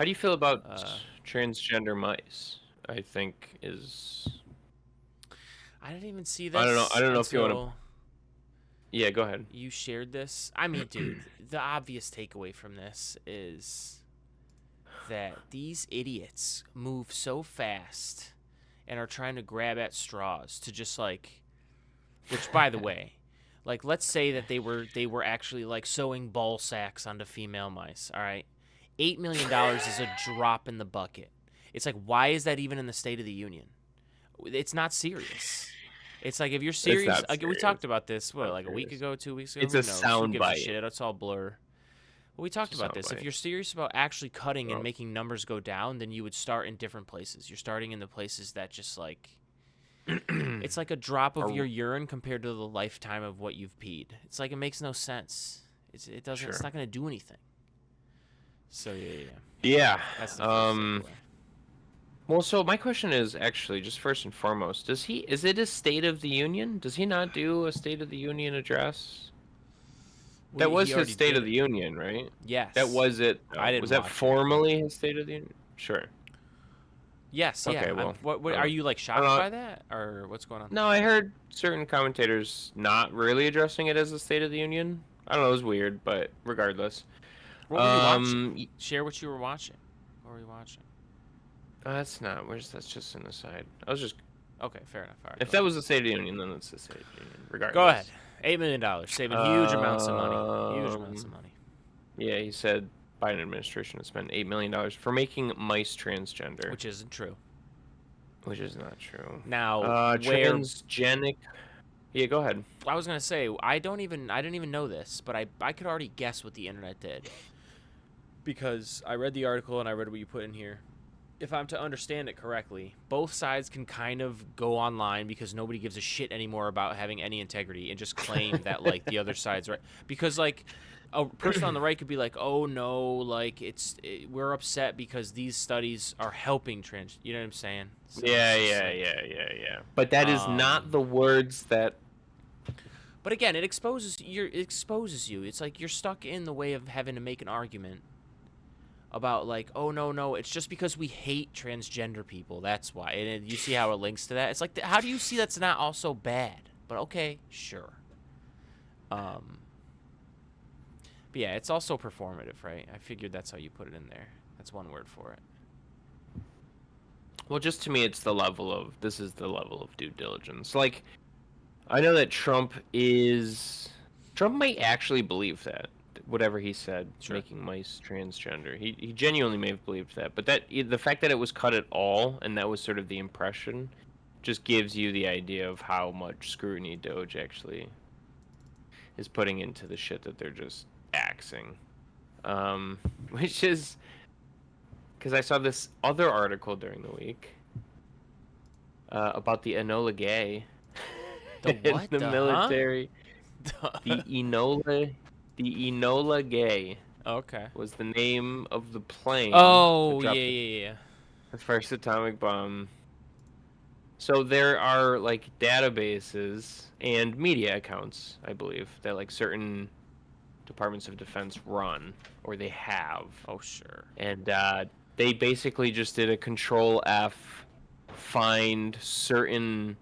How do you feel about Uh, transgender mice? I think is I didn't even see I don't know. I this don't know if you want to. until Yeah, go ahead. you shared this. I mean, dude, the obvious takeaway from this is that these idiots move so fast and are trying to grab at straws to just like, which by the way, like let's say that they were actually like sewing ball sacks onto female mice, all right? $8 million is a drop in the bucket. It's like, why is that even in the State of the Union? It's not serious. It's like, if you're It's serious, not like we serious. talked about this Not like a week serious. ago, 2 weeks ago, It's who a knows? Who sound gives a bite. shit? It's all blur. But we It's talked a about sound this. If bite. you're serious about actually cutting and Oh, making numbers go down, then you would start in different places. You're starting in the places that just like, it's like a drop of your Or- urine compared to the lifetime of what you've peed. It's like, it makes no sense. It doesn't. sure. It's not going to do anything. So yeah. Yeah. That's the first takeaway. Well, so my question is actually just first and foremost, is it a State of the Union? Does he not do a State of the Union address? That was He his already State did of it. the Union, right? Yes. That was it. I didn't Was that watch it. formally his State of the Union? Sure. Yes. Yeah. Okay, well, What I are don't you like I don't shocked know. by that, or what's going on? No, I heard certain commentators not really addressing it as a State of the Union. I don't know, it was weird, but regardless. What were you watching? Y- Share what you were watching. What were you watching? that's not. That's just an aside. I was just. Okay, fair enough. All right, If go that ahead. was the State of the Union, then it's the State of the Union, regardless. Go ahead. $8 million, saving huge amounts of money. Huge amounts of Um, money. Yeah, he said Biden administration has spent $8 million for making mice transgender, Which isn't true. which is not true. Now, where Transgenic. Yeah, go ahead. I was gonna say, I didn't even know this, but I could already guess what the internet did because I read the article and I read what you put in here. If I'm to understand it correctly, both sides can kind of go online because nobody gives a shit anymore about having any integrity and just claim that like the other side's right. Because like a person on the right could be like, "Oh no, like we're upset because these studies are helping trans." You know what I'm saying? So Yeah, it's just yeah, like, yeah. But that is not the words that. But again, it exposes you. It's like you're stuck in the way of having to make an argument about like, oh no, it's just because we hate transgender people. That's why. And you see how it links to that. It's like, how do you see that's not also bad? But okay, sure. But yeah, it's also performative, right? I figured that's how you put it in there. That's one word for it. Well, just to me, it's the level of. This is the level of due diligence. Like, I know that Trump might actually believe that. Whatever he said, Sure. making mice transgender. He genuinely may have believed that. But the fact that it was cut at all, and that was sort of the impression, just gives you the idea of how much scrutiny Doge actually is putting into the shit that they're just axing. Which is because I saw this other article during the week about the Enola gay The in what? the The military. huh? The Enola gay Okay. was the name of the plane Oh, that dropped yeah. the first atomic bomb. So there are like databases and media accounts, I believe, that like certain departments of defense run or they have. Oh, sure. And they basically just did a control F, find certain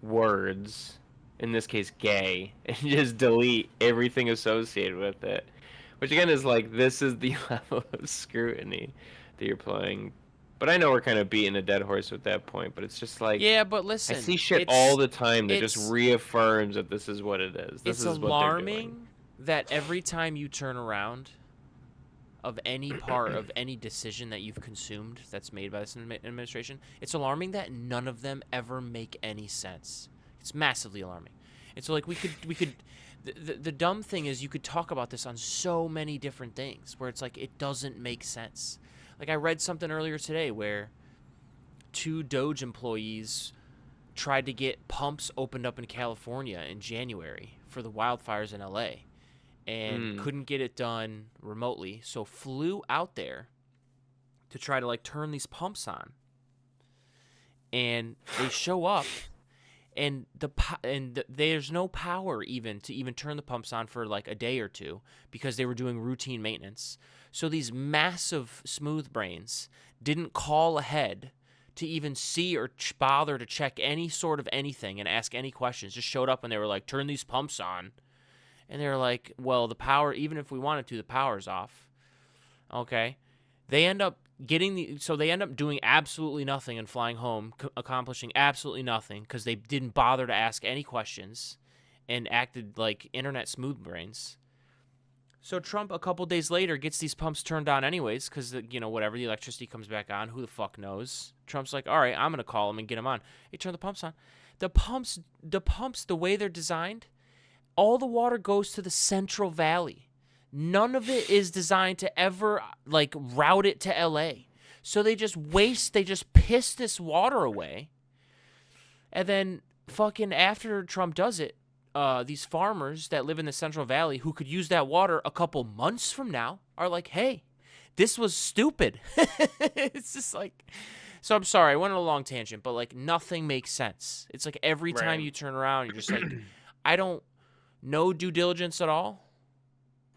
words, in this case gay, and just delete everything associated with it. Which again is like, this is the level of scrutiny that you're playing. But I know we're kind of beating a dead horse at that point, but it's just like, Yeah, but I listen, see shit all the time that just it's reaffirms that this is what it is. This it's is what they're doing. alarming that every time you turn around of any part of any decision that you've consumed that's made by this administration, it's alarming that none of them ever make any sense. It's massively alarming. And so like we could the dumb thing is you could talk about this on so many different things where it's like it doesn't make sense. Like I read something earlier today where 2 Doge employees tried to get pumps opened up in California in January for the wildfires in LA and couldn't get it done remotely, so flew out there to try to like turn these pumps on. And they show up and there's no power even to even turn the pumps on for like a day or two because they were doing routine maintenance. So these massive smooth brains didn't call ahead to even see or bother to check any sort of anything and ask any questions. Just showed up and they were like, turn these pumps on. And they were like, well, the power, even if we wanted to, the power's off. Okay. They end up they end up doing absolutely nothing and flying home, accomplishing absolutely nothing because they didn't bother to ask any questions and acted like internet smooth brains. So Trump, a couple days later, gets these pumps turned on anyways because, whatever, the electricity comes back on. Who the fuck knows? Trump's like, all right, I'm going to call him and get them on. He turned the pumps on. The pumps, the way they're designed, all the water goes to the Central Valley. None of it is designed to ever, route it to L.A. So they just piss this water away. And then fucking after Trump does it, these farmers that live in the Central Valley who could use that water a couple months from now are like, hey, this was stupid. It's just like, so I'm sorry, I went on a long tangent, but nothing makes sense. It's like every time you turn around, you're just like, no due diligence at all.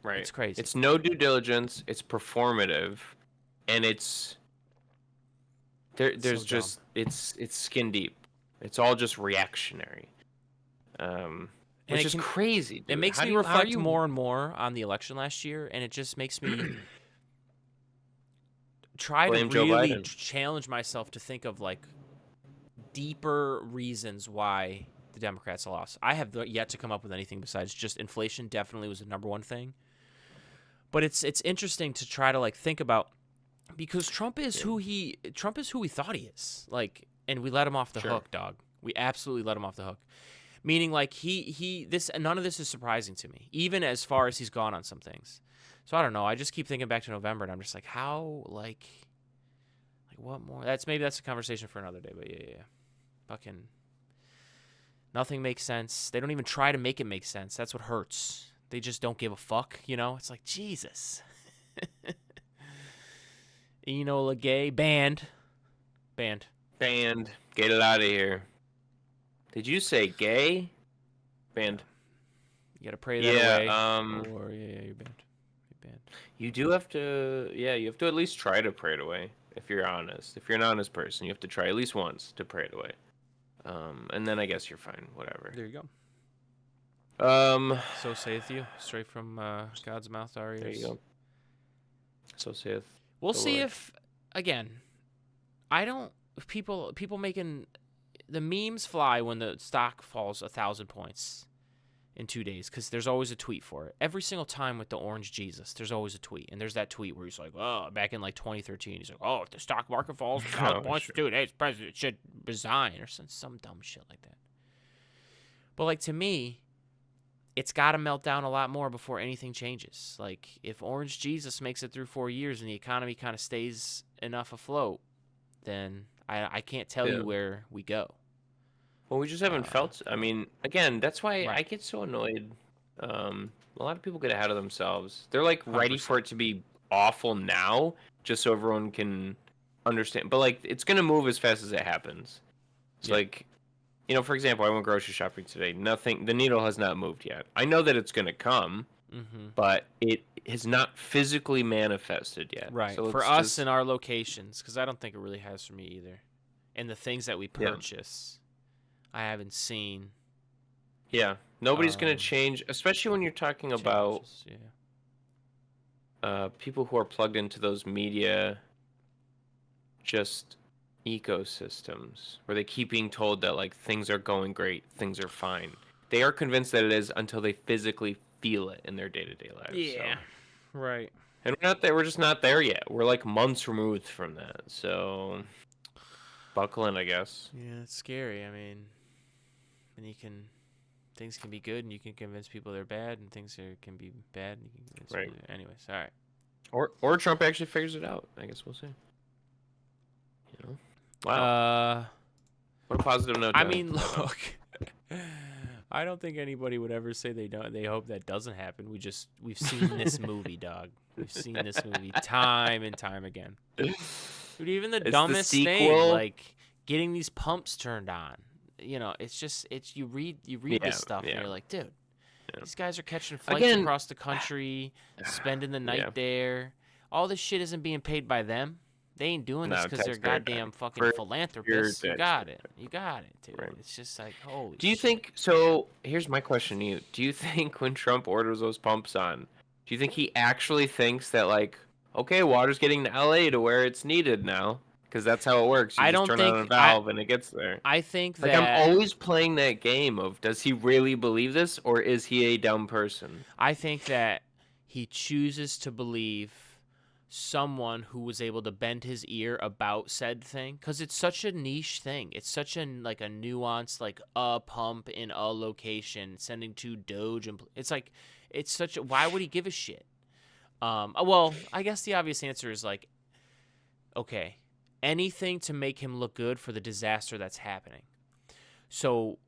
Right. It's crazy. It's no due diligence. It's performative, and it's there's so just it's skin deep. It's all just reactionary. Which is crazy. Dude. It makes me reflect more and more on the election last year, and it just makes me try to really challenge myself to think of deeper reasons why the Democrats lost. I have yet to come up with anything besides just inflation. Definitely was the number one thing. But it's interesting to try to think about, because Trump is who we thought he is. And we let him off the hook, dog. We absolutely let him off the hook. Meaning none of this is surprising to me, even as far as he's gone on some things. So I don't know. I just keep thinking back to November, and I'm just like, how, what more? Maybe that's a conversation for another day. But yeah. Fucking nothing makes sense. They don't even try to make it make sense. That's what hurts. They just don't give a fuck, It's like, Jesus. Enola gay. Banned. Get it out of here. Did you say gay? Banned. You gotta pray that away. Or you're banned. You do have to, you have to at least try to pray it away, if you're honest. If you're an honest person, you have to try at least once to pray it away. And then I guess you're fine, whatever. There you go. So saith you, straight from God's mouth to our ears. There you go. So saith. We'll see if, again, people making, the memes fly when the stock falls 1,000 points in 2 days, because there's always a tweet for it. Every single time with the orange Jesus, there's always a tweet. And there's that tweet where he's like, oh, back in 2013, he's like, oh, if the stock market falls 1,000 points in 2 days, the president should resign, or some dumb shit like that. But to me, it's got to melt down a lot more before anything changes. If Orange Jesus makes it through 4 years and the economy kind of stays enough afloat, then I can't tell you where we go. Well, we just haven't felt. I mean, again, that's why I get so annoyed. A lot of people get ahead of themselves. They're ready 100%. For it to be awful now, just so everyone can understand. But it's gonna move as fast as it happens. So for example, I went grocery shopping today. The needle has not moved yet. I know that it's gonna come, but it has not physically manifested yet. Right. So for us in our locations, because I don't think it really has for me either. And the things that we purchase, I haven't seen. Yeah. Nobody's going to change, especially when you're talking about people who are plugged into those media just ecosystems where they keep being told that things are going great, things are fine. They are convinced that it is until they physically feel it in their day-to-day lives. Yeah. So. Right. And we're not there. We're just not there yet. We're months removed from that. So buckle in, I guess. Yeah, it's scary. I mean, and things can be good, and you can convince people they're bad, and things can be bad, and you can convince people. Anyways, all right. Or Trump actually figures it out. I guess we'll see. Wow. What a positive note. I mean, look. I don't think anybody would ever say they hope that doesn't happen. We've seen this movie, dog. We've seen this movie time and time again. Dude, even the dumbest thing, getting these pumps turned on. It's you read this stuff and you're like, dude, these guys are catching flights across the country, spending the night there. All this shit isn't being paid by them. They ain't doing this No, because they're taxpayer goddamn dime. fucking For your philanthropists. You got taxpayer it. dime. You got it, dude. Right. It's just like, holy Do you shit. think so? Here's my question to you: do you think when Trump orders those pumps on, do you think he actually thinks that like, okay, water's getting to LA to where it's needed now? Because that's how it works. You I just don't turn on a think valve and it gets there. I think Like I'm that always playing that game of does he really believe this or is he a dumb person? I think that he chooses to believe someone who was able to bend his ear about said thing because it's such a niche thing. It's such a like a nuanced like a pump in a location sending to Doge and it's like it's such a why would he give a shit? Well, I guess the obvious answer is like okay, anything to make him look good for the disaster that's happening. So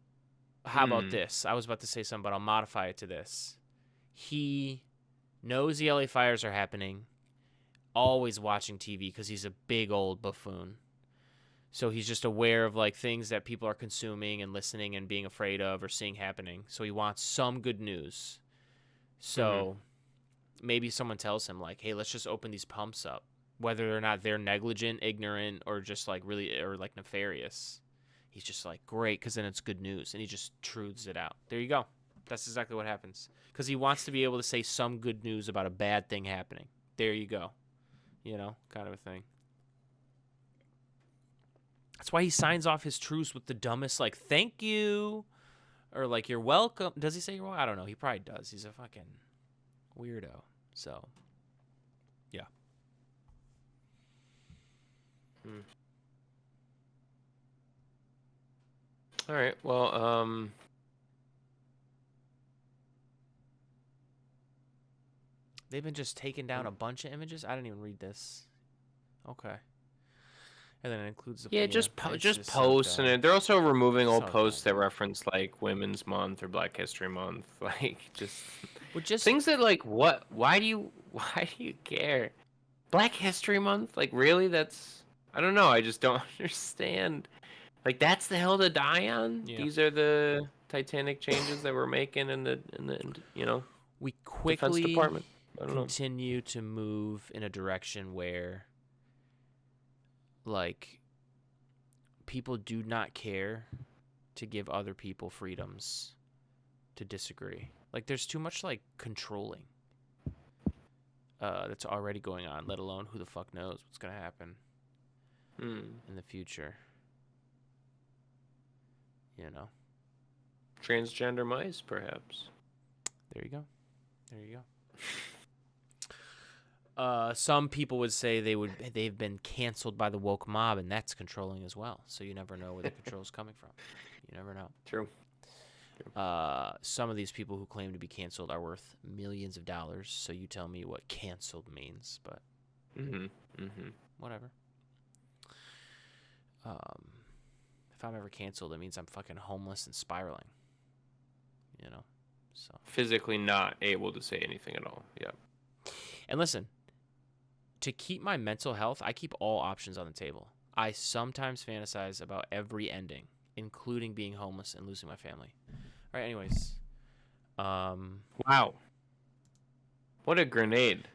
how about this? I was about to say something, but I'll modify it to this. He knows the LA fires are happening, always watching TV because he's a big old buffoon. So he's just aware of like things that people are consuming and listening and being afraid of or seeing happening. So he wants some good news. So maybe someone tells him like, "Hey, let's just open these pumps up." Whether or not they're negligent, ignorant, or just like really or like nefarious. He's just like, "Great, cuz then it's good news." And he just truths it out. There you go. That's exactly what happens. Cuz he wants to be able to say some good news about a bad thing happening. There you go. You know, kind of a thing. That's why he signs off his truce with the dumbest, like, thank you, or like, you're welcome. Does he say you're welcome? I don't know. He probably does. He's a fucking weirdo. So, yeah. All right. Well, They've been just taking down a bunch of images. I didn't even read this. Okay. And then it includes the yeah, just it's just so posts, dumb. and they're also removing old So posts dumb. that reference like Women's Month or Black History Month, like just But just things that like what? Why do you why do you care? Black History Month? Like really? That's I don't know. I just don't understand. Like that's the hill to die on. yeah. These are the Titanic changes that we're making in the We Defense quickly Department. I don't know. continue to move in a direction where like people do not care to give other people freedoms to disagree. Like there's too much like controlling that's already going on, let alone who the fuck knows what's going to happen in the future. You know. Transgender mice, perhaps. There you go. There you go. Some people would say they've been canceled by the woke mob, and that's controlling as well. So you never know where the control is coming from. You never know. True. Some of these people who claim to be canceled are worth millions of dollars. So you tell me what canceled means, but whatever. If I'm ever canceled, it means I'm fucking homeless and spiraling. You know, so Physically not able to say anything at all. Yeah. and listen. To keep my mental health, I keep all options on the table. I sometimes fantasize about every ending, including being homeless and losing my family. All right, anyways. Wow. What a grenade.